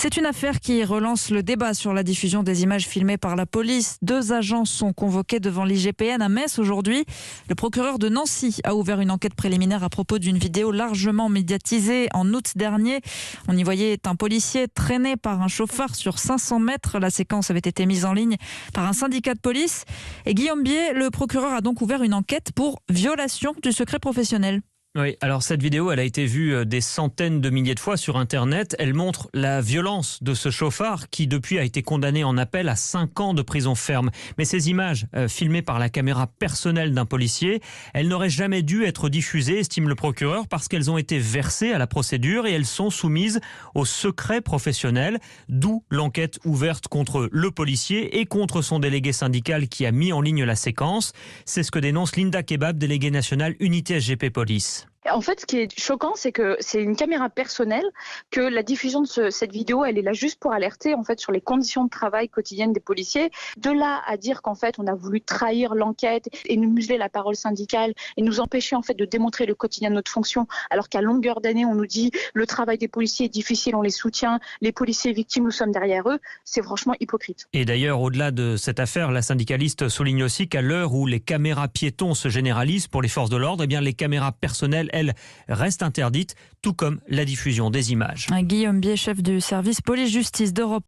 C'est une affaire qui relance le débat sur la diffusion des images filmées par la police. 2 agents sont convoqués devant l'IGPN à Metz aujourd'hui. Le procureur de Nancy a ouvert une enquête préliminaire à propos d'une vidéo largement médiatisée en août dernier. On y voyait un policier traîné par un chauffard sur 500 mètres. La séquence avait été mise en ligne par un syndicat de police. Et Guillaume Bier, le procureur, a donc ouvert une enquête pour violation du secret professionnel. Oui, alors cette vidéo, elle a été vue des centaines de milliers de fois sur Internet. Elle montre la violence de ce chauffard qui, depuis, a été condamné en appel à 5 ans de prison ferme. Mais ces images, filmées par la caméra personnelle d'un policier, elles n'auraient jamais dû être diffusées, estime le procureur, parce qu'elles ont été versées à la procédure et elles sont soumises au secret professionnel. D'où l'enquête ouverte contre le policier et contre son délégué syndical qui a mis en ligne la séquence. C'est ce que dénonce Linda Kebab, déléguée nationale Unité SGP Police. En fait, ce qui est choquant, c'est que c'est une caméra personnelle, que la diffusion de cette vidéo, elle est là juste pour alerter en fait sur les conditions de travail quotidiennes des policiers. De là à dire qu'en fait, on a voulu trahir l'enquête et nous museler la parole syndicale et nous empêcher en fait de démontrer le quotidien de notre fonction, alors qu'à longueur d'année, on nous dit le travail des policiers est difficile, on les soutient, les policiers victimes, nous sommes derrière eux. C'est franchement hypocrite. Et d'ailleurs, au-delà de cette affaire, la syndicaliste souligne aussi qu'à l'heure où les caméras piétons se généralisent pour les forces de l'ordre, eh bien les caméras personnelles, elles, restent interdites, tout comme la diffusion des images. Guillaume Bier, chef du service police-justice d'Europe